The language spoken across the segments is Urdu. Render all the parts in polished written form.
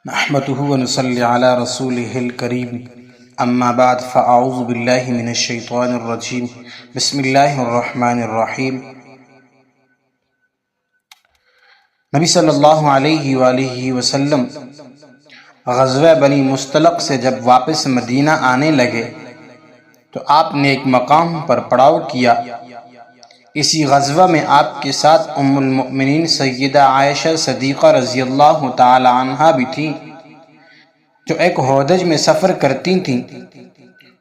نحمده ونصلي على رسوله الكريم اما بعد فاعوذ بالله من الشيطان الرجيم بسم الله الرحمن الرحیم۔ نبی صلی اللہ علیہ وآلہ وسلم غزوہ بنی مستلق سے جب واپس مدینہ آنے لگے تو آپ نے ایک مقام پر پڑاؤ کیا۔ اسی غزوہ میں آپ کے ساتھ ام المؤمنین سیدہ عائشہ صدیقہ رضی اللہ تعالی عنہا بھی تھیں، جو ایک ہودج میں سفر کرتی تھیں،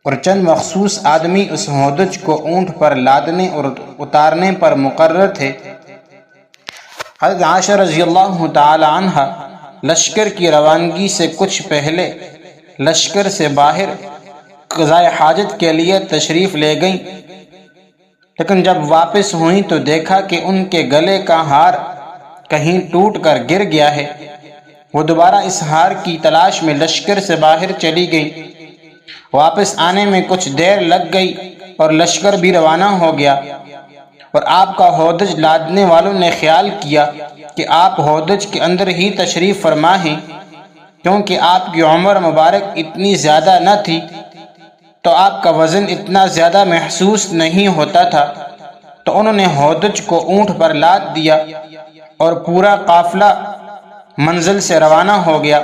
اور چند مخصوص آدمی اس ہودج کو اونٹ پر لادنے اور اتارنے پر مقرر تھے۔ حضرت عائشہ رضی اللہ تعالی عنہا لشکر کی روانگی سے کچھ پہلے لشکر سے باہر قضاء حاجت کے لیے تشریف لے گئیں، لیکن جب واپس ہوئیں تو دیکھا کہ ان کے گلے کا ہار کہیں ٹوٹ کر گر گیا ہے۔ وہ دوبارہ اس ہار کی تلاش میں لشکر سے باہر چلی گئیں۔ واپس آنے میں کچھ دیر لگ گئی اور لشکر بھی روانہ ہو گیا، اور آپ کا ہودج لادنے والوں نے خیال کیا کہ آپ ہودج کے اندر ہی تشریف فرما ہیں، کیونکہ آپ کی عمر مبارک اتنی زیادہ نہ تھی تو آپ کا وزن اتنا زیادہ محسوس نہیں ہوتا تھا، تو انہوں نے ہودج کو اونٹ پر لاد دیا اور پورا قافلہ منزل سے روانہ ہو گیا۔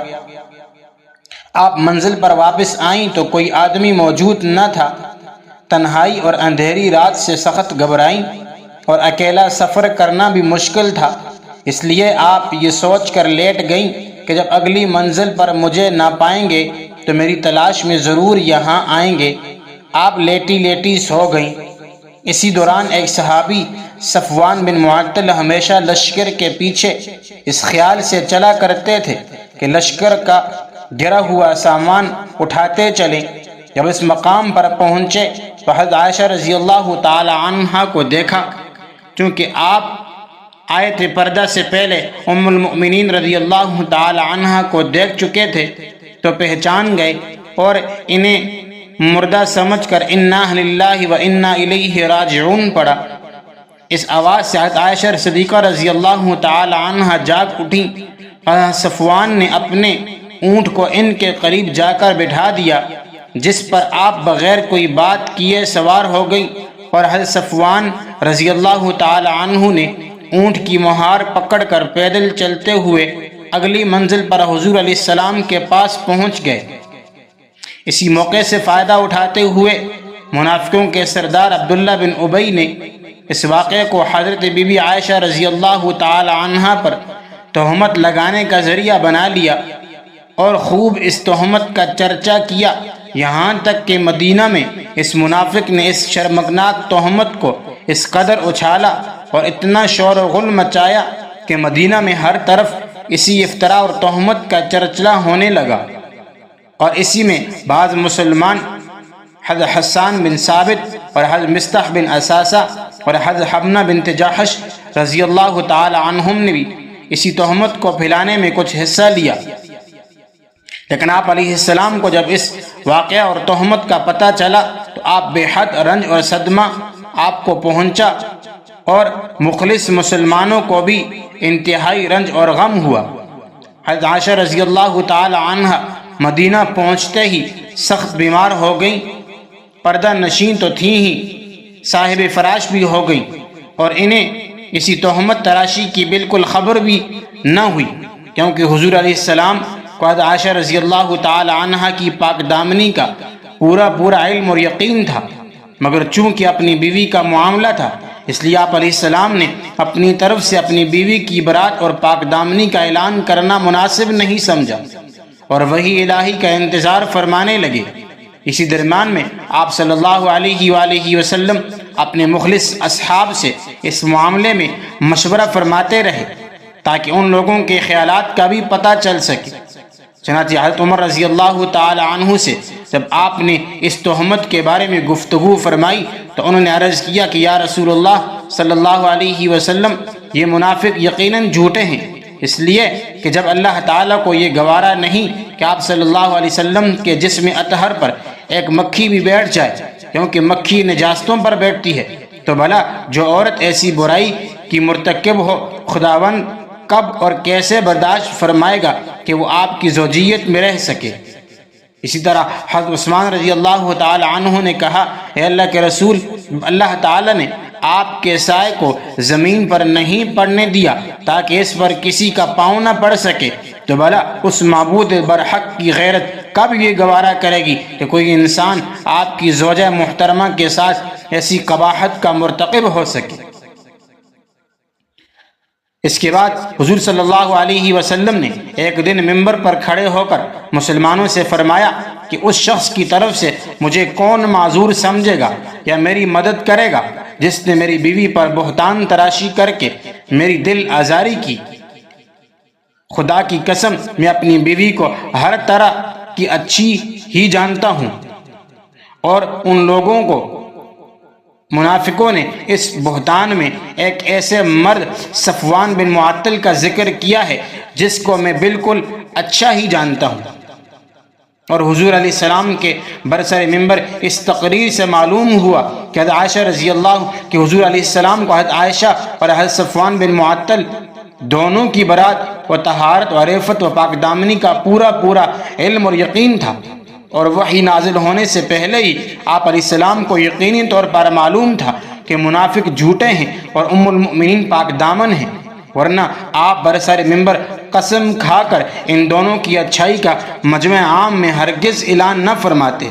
آپ منزل پر واپس آئیں تو کوئی آدمی موجود نہ تھا۔ تنہائی اور اندھیری رات سے سخت گھبرائیں، اور اکیلا سفر کرنا بھی مشکل تھا، اس لیے آپ یہ سوچ کر لیٹ گئیں کہ جب اگلی منزل پر مجھے نہ پائیں گے تو میری تلاش میں ضرور یہاں آئیں گے۔ آپ لیٹی لیٹی سو گئیں۔ اسی دوران ایک صحابی صفوان بن معطل ہمیشہ لشکر کے پیچھے اس خیال سے چلا کرتے تھے کہ لشکر کا گرا ہوا سامان اٹھاتے چلیں۔ جب اس مقام پر پہنچے تو حضرت عائشہ رضی اللہ تعالی عنہا کو دیکھا۔ چونکہ آپ آیت پردہ سے پہلے ام المؤمنین رضی اللہ تعالی عنہا کو دیکھ چکے تھے تو پہچان گئے اور انہیں مردہ سمجھ کر انا للہ و انا الیہ راجعون پڑھا۔ اس آواز سے حضرت عائشہ صدیقہ رضی اللہ تعالی عنہا جاگ اٹھیں۔ صفوان نے اپنے اونٹ کو ان کے قریب جا کر بٹھا دیا، جس پر آپ بغیر کوئی بات کیے سوار ہو گئی، اور حضرت صفوان رضی اللہ تعالی عنہ نے اونٹ کی مہار پکڑ کر پیدل چلتے ہوئے اگلی منزل پر حضور علیہ السلام کے پاس پہنچ گئے۔ اسی موقع سے فائدہ اٹھاتے ہوئے منافقوں کے سردار عبداللہ بن ابی نے اس واقعے کو حضرت بی بی عائشہ رضی اللہ تعالی عنہا پر تہمت لگانے کا ذریعہ بنا لیا، اور خوب اس تہمت کا چرچا کیا، یہاں تک کہ مدینہ میں اس منافق نے اس شرمناک تہمت کو اس قدر اچھالا اور اتنا شور و غل مچایا کہ مدینہ میں ہر طرف اسی افطراء اور تہمت کا چرچلا ہونے لگا، اور اسی میں بعض مسلمان حضرت حسان بن ثابت اور حضرت مصطح بن اساسہ اور حضرت حمنہ بنت جحش رضی اللہ تعالی عنہم نے بھی اسی تہمت کو پھیلانے میں کچھ حصہ لیا۔ لیکن آپ علیہ السلام کو جب اس واقعہ اور تہمت کا پتہ چلا تو آپ بے حد رنج اور صدمہ آپ کو پہنچا، اور مخلص مسلمانوں کو بھی انتہائی رنج اور غم ہوا۔ حضرت عائشہ رضی اللہ تعالی عنہا مدینہ پہنچتے ہی سخت بیمار ہو گئیں۔ پردہ نشین تو تھیں ہی، صاحب فراش بھی ہو گئیں، اور انہیں اسی تہمت تراشی کی بالکل خبر بھی نہ ہوئی، کیونکہ حضور علیہ السلام کو حضرت عائشہ رضی اللہ تعالی عنہا کی پاک دامنی کا پورا علم اور یقین تھا، مگر چونکہ اپنی بیوی کا معاملہ تھا اس لیے آپ علیہ السلام نے اپنی طرف سے اپنی بیوی کی برات اور پاک دامنی کا اعلان کرنا مناسب نہیں سمجھا، اور وحی الہی کا انتظار فرمانے لگے۔ اسی درمیان میں آپ صلی اللہ علیہ وآلہ وسلم اپنے مخلص اصحاب سے اس معاملے میں مشورہ فرماتے رہے تاکہ ان لوگوں کے خیالات کا بھی پتہ چل سکے۔ چنانچہ حضرت عمر رضی اللہ تعالی عنہ سے جب آپ نے اس تہمت کے بارے میں گفتگو فرمائی تو انہوں نے عرض کیا کہ یا رسول اللہ صلی اللہ علیہ وسلم، یہ منافق یقیناً جھوٹے ہیں، اس لیے کہ جب اللہ تعالیٰ کو یہ گوارا نہیں کہ آپ صلی اللہ علیہ وسلم کے جسم اطہر پر ایک مکھی بھی بیٹھ جائے، کیونکہ مکھی نجاستوں پر بیٹھتی ہے، تو بھلا جو عورت ایسی برائی کی مرتکب ہو، خداوند کب اور کیسے برداشت فرمائے گا کہ وہ آپ کی زوجیت میں رہ سکے۔ اسی طرح حضرت عثمان رضی اللہ تعالی عنہ نے کہا، اے اللہ کے رسول، اللہ تعالی نے آپ کے سائے کو زمین پر نہیں پڑنے دیا تاکہ اس پر کسی کا پاؤں نہ پڑ سکے، تو بھلا اس معبود برحق کی غیرت کب یہ گوارا کرے گی کہ کوئی انسان آپ کی زوجہ محترمہ کے ساتھ ایسی قباحت کا مرتکب ہو سکے۔ اس کے بعد حضور صلی اللہ علیہ وسلم نے ایک دن منبر پر کھڑے ہو کر مسلمانوں سے فرمایا کہ اس شخص کی طرف سے مجھے کون معذور سمجھے گا یا میری مدد کرے گا جس نے میری بیوی پر بہتان تراشی کر کے میری دل آزاری کی۔ خدا کی قسم، میں اپنی بیوی کو ہر طرح کی اچھی ہی جانتا ہوں، اور ان لوگوں کو منافقوں نے اس بہتان میں ایک ایسے مرد صفوان بن معطل کا ذکر کیا ہے جس کو میں بالکل اچھا ہی جانتا ہوں۔ اور حضور علیہ السلام کے برسر منبر اس تقریر سے معلوم ہوا کہ حضرت عائشہ رضی اللہ کہ حضور علیہ السلام کو حضرت عائشہ اور حضرت صفوان بن معطل دونوں کی برات و طہارت و عفت و پاک دامنی کا پورا علم اور یقین تھا، اور وحی نازل ہونے سے پہلے ہی آپ علیہ السلام کو یقینی طور پر معلوم تھا کہ منافق جھوٹے ہیں اور ام المؤمنین پاک دامن ہیں، ورنہ آپ برسر منبر قسم کھا کر ان دونوں کی اچھائی کا مجمع عام میں ہرگز اعلان نہ فرماتے،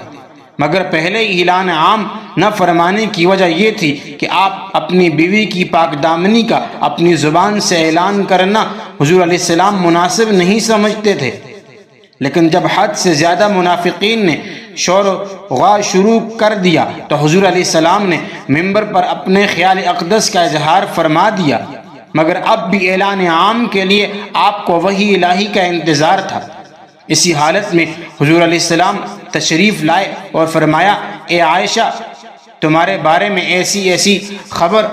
مگر پہلے اعلان عام نہ فرمانے کی وجہ یہ تھی کہ آپ اپنی بیوی کی پاک دامنی کا اپنی زبان سے اعلان کرنا حضور علیہ السلام مناسب نہیں سمجھتے تھے۔ لیکن جب حد سے زیادہ منافقین نے شور و غا شروع کر دیا تو حضور علیہ السلام نے منبر پر اپنے خیال اقدس کا اظہار فرما دیا، مگر اب بھی اعلان عام کے لیے آپ کو وحی الہی کا انتظار تھا۔ اسی حالت میں حضور علیہ السلام تشریف لائے اور فرمایا، اے عائشہ، تمہارے بارے میں ایسی خبر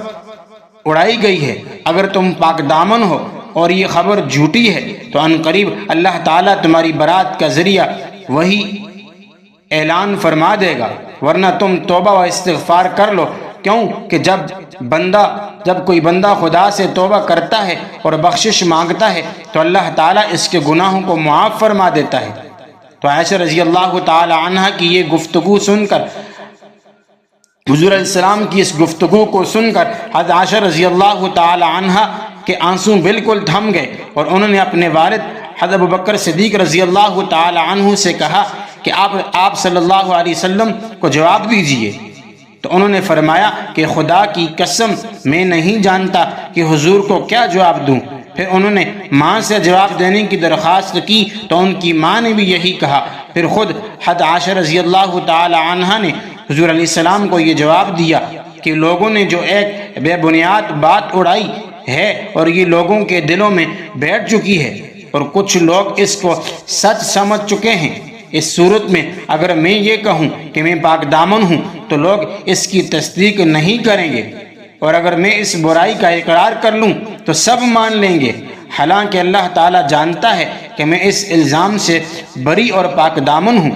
اڑائی گئی ہے، اگر تم پاک دامن ہو اور یہ خبر جھوٹی ہے تو عنقریب اللہ تعالیٰ تمہاری برات کا ذریعہ وہی اعلان فرما دے گا، ورنہ تم توبہ و استغفار کر لو، کیوں کہ جب کوئی بندہ خدا سے توبہ کرتا ہے اور بخشش مانگتا ہے تو اللہ تعالیٰ اس کے گناہوں کو معاف فرما دیتا ہے۔ تو عائشہ رضی اللہ تعالی عنہ کی یہ گفتگو سن کر، حضور علیہ السلام کی اس گفتگو کو سن کر حضرت عائشہ رضی اللہ تعالی عنہ کے آنسو بالکل تھم گئے، اور انہوں نے اپنے والد حضرت ابوبکر صدیق رضی اللہ تعالی عنہ سے کہا کہ آپ صلی اللہ علیہ وسلم کو جواب دیجئے۔ تو انہوں نے فرمایا کہ خدا کی قسم میں نہیں جانتا کہ حضور کو کیا جواب دوں۔ پھر انہوں نے ماں سے جواب دینے کی درخواست کی تو ان کی ماں نے بھی یہی کہا۔ پھر خود حضرت عائشہ رضی اللہ تعالی عنہا نے حضور علیہ السلام کو یہ جواب دیا کہ لوگوں نے جو ایک بے بنیاد بات اڑائی ہے اور یہ لوگوں کے دلوں میں بیٹھ چکی ہے، اور کچھ لوگ اس کو سچ سمجھ چکے ہیں۔ اس صورت میں اگر میں یہ کہوں کہ میں پاک دامن ہوں تو لوگ اس کی تصدیق نہیں کریں گے، اور اگر میں اس برائی کا اقرار کر لوں تو سب مان لیں گے، حالانکہ اللہ تعالیٰ جانتا ہے کہ میں اس الزام سے بری اور پاک دامن ہوں۔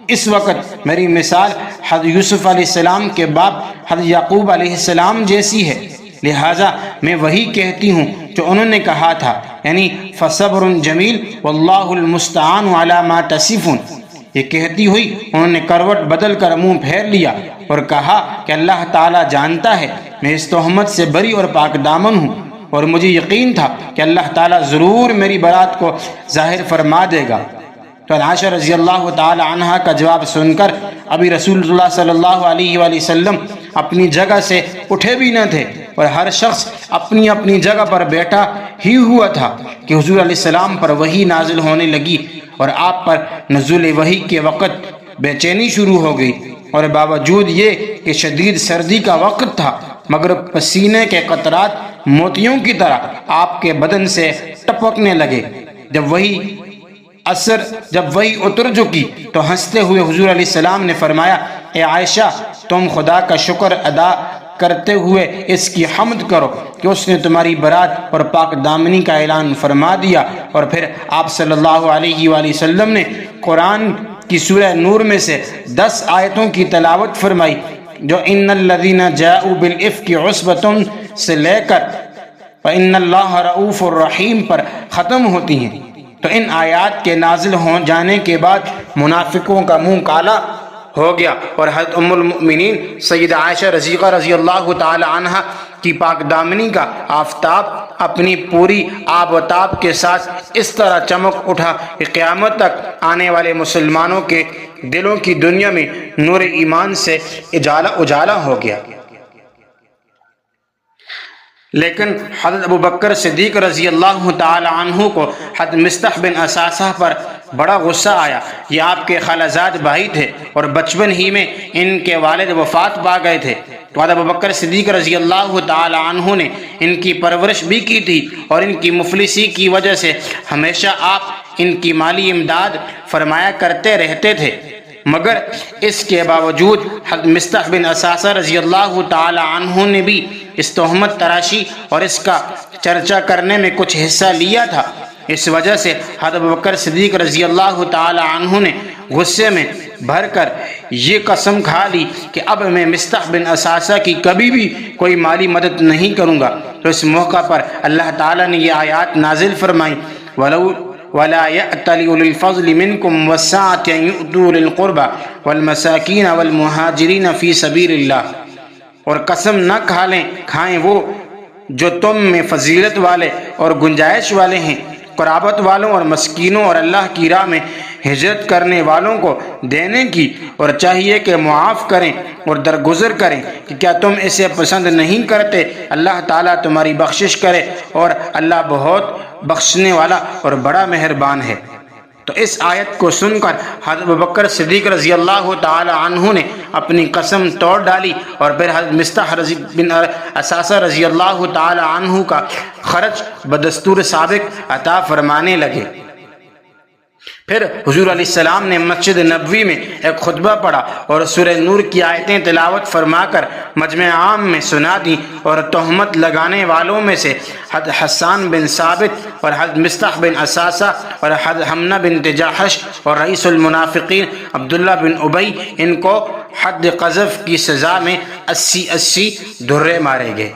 اس وقت میری مثال حضرت یوسف علیہ السلام کے باپ حضرت یعقوب علیہ السلام جیسی ہے، لہٰذا میں وہی کہتی ہوں جو انہوں نے کہا تھا، یعنی فصبر جمیل واللہ المستعان علی ما تصفون۔ یہ کہتی ہوئی انہوں نے کروٹ بدل کر منہ پھیر لیا اور کہا کہ اللہ تعالیٰ جانتا ہے میں اس تہمت سے بری اور پاک دامن ہوں، اور مجھے یقین تھا کہ اللہ تعالیٰ ضرور میری برات کو ظاہر فرما دے گا۔ تو عائشہ رضی اللہ تعالی عنہ کا جواب سن کر ابھی رسول اللہ صلی اللہ علیہ وآلہ وسلم اپنی جگہ سے اٹھے بھی نہ تھے، اور ہر شخص اپنی اپنی جگہ پر بیٹھا ہی ہوا تھا کہ حضور علیہ السلام پر وحی نازل ہونے لگی، اور آپ پر نزول وحی کے وقت بے چینی شروع ہو گئی، اور باوجود یہ کہ شدید سردی کا وقت تھا مگر پسینے کے قطرات موتیوں کی طرح آپ کے بدن سے ٹپکنے لگے۔ جب وہی اتر چکی تو ہنستے ہوئے حضور علیہ السلام نے فرمایا، اے عائشہ، تم خدا کا شکر ادا کرتے ہوئے اس کی حمد کرو کہ اس نے تمہاری برات اور پاک دامنی کا اعلان فرما دیا۔ اور پھر آپ صلی اللہ علیہ وآلہ وسلم نے قرآن کی سورہ نور میں سے 10 آیتوں کی تلاوت فرمائی جو ان الذین جاءوا بالافک عصبۃ سے لے کر فإن اللہ رؤوف الرحیم پر ختم ہوتی ہیں۔ تو ان آیات کے نازل ہو جانے کے بعد منافقوں کا منہ کالا ہو گیا اور حضرت ام المؤمنین سیدہ عائشہ رضی اللہ تعالی عنہ کی پاک دامنی کا آفتاب اپنی پوری آب و تاب کے ساتھ اس طرح چمک اٹھا کہ قیامت تک آنے والے مسلمانوں کے دلوں کی دنیا میں نور ایمان سے اجالا ہو گیا۔ لیکن حضرت ابو بکر صدیق رضی اللہ تعالی عنہ کو حضرت مصطح بن اثاثہ پر بڑا غصہ آیا۔ یہ آپ کے خالہ بھائی تھے اور بچپن ہی میں ان کے والد وفات پا گئے تھے، تو حضرت ابو بکر صدیق رضی اللہ تعالی عنہ نے ان کی پرورش بھی کی تھی اور ان کی مفلسی کی وجہ سے ہمیشہ آپ ان کی مالی امداد فرمایا کرتے رہتے تھے، مگر اس کے باوجود حضرت مصطح بن اثاثہ رضی اللہ تعالی عنہ نے بھی اس تہمت تراشی اور اس کا چرچا کرنے میں کچھ حصہ لیا تھا۔ اس وجہ سے حضرت ابوبکر صدیق رضی اللہ تعالی عنہ نے غصے میں بھر کر یہ قسم کھا لی کہ اب میں مصطح بن اثاثہ کی کبھی بھی کوئی مالی مدد نہیں کروں گا۔ تو اس موقع پر اللہ تعالیٰ نے یہ آیات نازل فرمائی، وَلَا يَأْتَلِ أُولِي الْفَضْلِ مِنْكُمْ وَالسَّعَةِ أَنْ يُؤْتُوا أُولِي الْقُرْبَى وَالْمَسَاكِينَ وَالْمُهَاجِرِينَ فِي سَبِيلِ اللَّهِ، اور قسم نہ کھائیں وہ جو تم میں فضیلت والے اور گنجائش والے ہیں، قرابت والوں اور مسکینوں اور اللہ کی راہ میں ہجرت کرنے والوں کو دینے کی، اور چاہیے کہ معاف کریں اور درگزر کریں کہ کیا تم اسے پسند نہیں کرتے؟ اللہ تعالیٰ تمہاری بخشش کرے اور اللہ بہت بخشنے والا اور بڑا مہربان ہے۔ تو اس آیت کو سن کر حضرت ابوبکر صدیق رضی اللہ تعالی عنہ نے اپنی قسم توڑ ڈالی اور پھر حضرت مصطح بن اثاثہ رضی اللہ تعالی عنہ کا خرچ بدستور سابق عطا فرمانے لگے۔ پھر حضور علیہ السلام نے مسجد نبوی میں ایک خطبہ پڑھا اور سورہ نور کی آیتیں تلاوت فرما کر مجمع عام میں سنا دی، اور تہمت لگانے والوں میں سے حضرت حسان بن ثابت اور حضرت مصطح بن اثاثہ اور حضرت حمنہ بنت جحش اور رئیس المنافقین عبداللہ بن ابی، ان کو حد قذف کی سزا میں 80 دھرے مارے گئے۔